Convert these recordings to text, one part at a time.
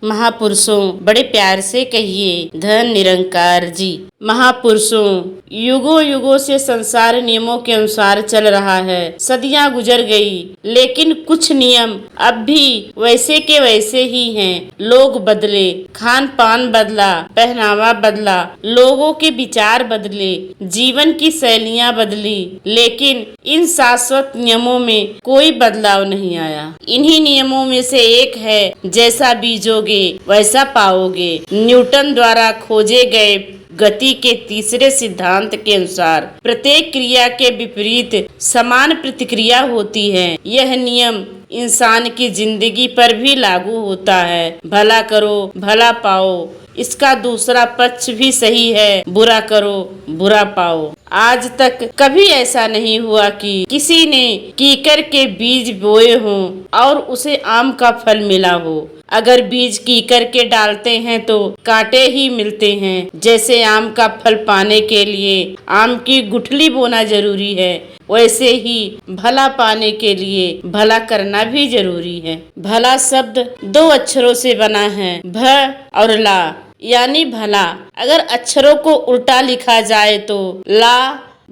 महापुरुषों बड़े प्यार से कहिए धन निरंकार जी। महापुरुषों युगों युगों से संसार नियमों के अनुसार चल रहा है। सदियां गुजर गई लेकिन कुछ नियम अब भी वैसे के वैसे ही हैं। लोग बदले, खान पान बदला, पहनावा बदला, लोगों के विचार बदले, जीवन की शैलियां बदली, लेकिन इन शाश्वत नियमों में कोई बदलाव नहीं आया। इन्हीं नियमों में से एक है जैसा बीजोगे वैसा पाओगे। न्यूटन द्वारा खोजे गए गति के तीसरे सिद्धांत के अनुसार प्रत्येक क्रिया के विपरीत समान प्रतिक्रिया होती है। यह नियम इंसान की जिंदगी पर भी लागू होता है। भला करो भला पाओ, इसका दूसरा पक्ष भी सही है। बुरा करो बुरा पाओ। आज तक कभी ऐसा नहीं हुआ कि किसी ने कीकर के बीज बोए हों और उसे आम का फल मिला हो। अगर बीज कीकर के डालते हैं तो कांटे ही मिलते हैं। जैसे आम का फल पाने के लिए आम की गुठली बोना जरूरी है, वैसे ही भला पाने के लिए भला करना भी जरूरी है। भला शब्द दो अक्षरों से बना है, भ और ला, यानी भला। अगर अक्षरों को उल्टा लिखा जाए तो ला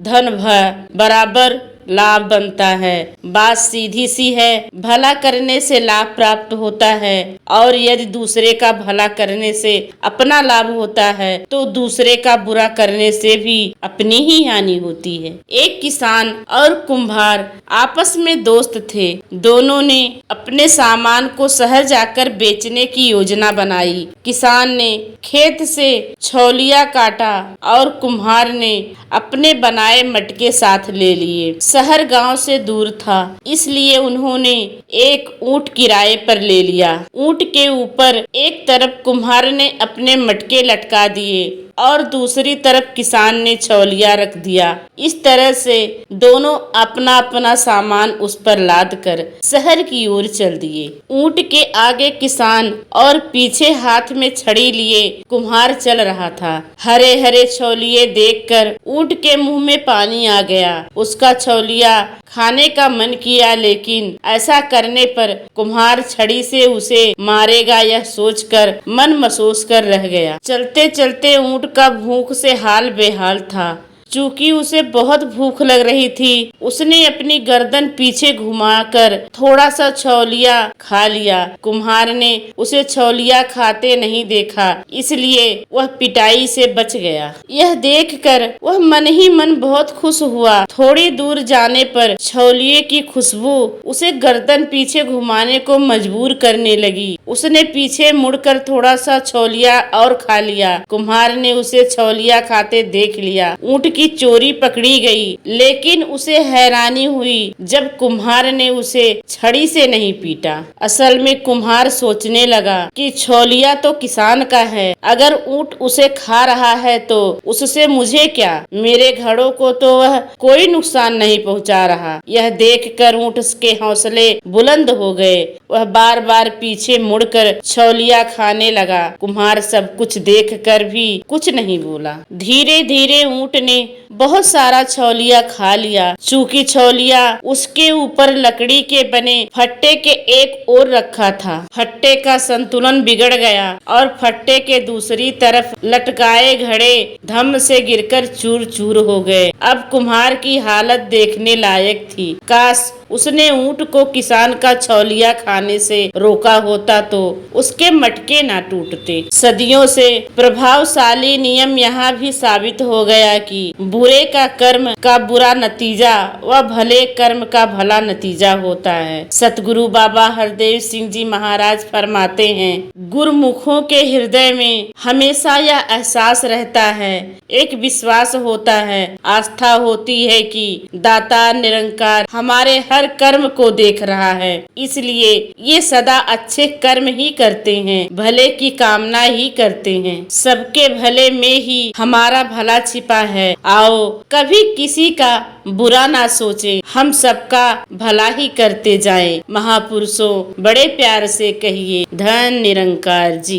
धन भ बराबर लाभ बनता है। बात सीधी सी है, भला करने से लाभ प्राप्त होता है और यदि दूसरे का भला करने से अपना लाभ होता है तो दूसरे का बुरा करने से भी अपनी ही हानि होती है। एक किसान और कुम्हार आपस में दोस्त थे। दोनों ने अपने सामान को शहर जाकर बेचने की योजना बनाई। किसान ने खेत से छौलिया काटा और कुम्हार ने अपने बनाए मटके साथ ले लिए। शहर गांव से दूर था, इसलिए उन्होंने एक ऊंट किराए पर ले लिया। ऊंट के ऊपर एक तरफ कुम्हार ने अपने मटके लटका दिए और दूसरी तरफ किसान ने छौलिया रख दिया। इस तरह से दोनों अपना अपना सामान उस पर लाद कर शहर की ओर चल दिए। ऊंट के आगे किसान और पीछे हाथ में छड़ी लिए कुम्हार चल रहा था। हरे हरे छौलिये देखकर ऊंट के मुंह में पानी आ गया। उसका छौलिया खाने का मन किया, लेकिन ऐसा करने पर कुम्हार छड़ी से उसे मारेगा यह सोचकर मन मसोस कर रह गया। चलते चलते ऊंट का भूख से हाल बेहाल था। चूंकि उसे बहुत भूख लग रही थी, उसने अपनी गर्दन पीछे घुमाकर थोड़ा सा छौलिया खा लिया। कुम्हार ने उसे छौलिया खाते नहीं देखा, इसलिए वह पिटाई से बच गया। यह देखकर वह मन ही मन बहुत खुश हुआ। थोड़ी दूर जाने पर छौलिये की खुशबू उसे गर्दन पीछे घुमाने को मजबूर करने लगी। उसने पीछे मुड़कर थोड़ा सा छौलिया और खा लिया। कुम्हार ने उसे छौलिया खाते देख लिया। ऊंट की चोरी पकड़ी गई, लेकिन उसे हैरानी हुई जब कुम्हार ने उसे छड़ी से नहीं पीटा। असल में कुम्हार सोचने लगा कि छौलिया तो किसान का है, अगर ऊंट उसे खा रहा है तो उससे मुझे क्या, मेरे घड़ों को तो वह कोई नुकसान नहीं पहुंचा रहा। यह देखकर ऊंट के हौसले बुलंद हो गए। वह बार बार पीछे मुड़कर छौलिया खाने लगा। कुम्हार सब कुछ देखकर भी कुछ नहीं बोला। धीरे धीरे ऊंट ने बहुत सारा छौलिया खा लिया। चूंकि छौलिया उसके ऊपर लकड़ी के बने फट्टे के एक ओर रखा था, फट्टे का संतुलन बिगड़ गया और फट्टे के दूसरी तरफ लटकाए घड़े धम से गिरकर चूर चूर हो गए। अब कुम्हार की हालत देखने लायक थी। काश उसने ऊंट को किसान का छौलिया खाने से रोका होता तो उसके मटके ना टूटते। सदियों से प्रभावशाली नियम यहाँ भी साबित हो गया कि बुरे का कर्म का बुरा नतीजा व भले कर्म का भला नतीजा होता है। सतगुरु बाबा हरदेव सिंह जी महाराज फरमाते हैं, गुरुमुखों के हृदय में हमेशा यह एहसास रहता है, एक विश्वास होता है, आस्था होती है कि दाता निरंकार हमारे हर कर्म को देख रहा है। इसलिए ये सदा अच्छे कर्म ही करते हैं, भले की कामना ही करते हैं। सबके भले में ही हमारा भला छिपा है। आओ कभी किसी का बुरा ना सोचे, हम सबका भला ही करते जाएं। महापुरुषों बड़े प्यार से कहिए धन निरंकार जी।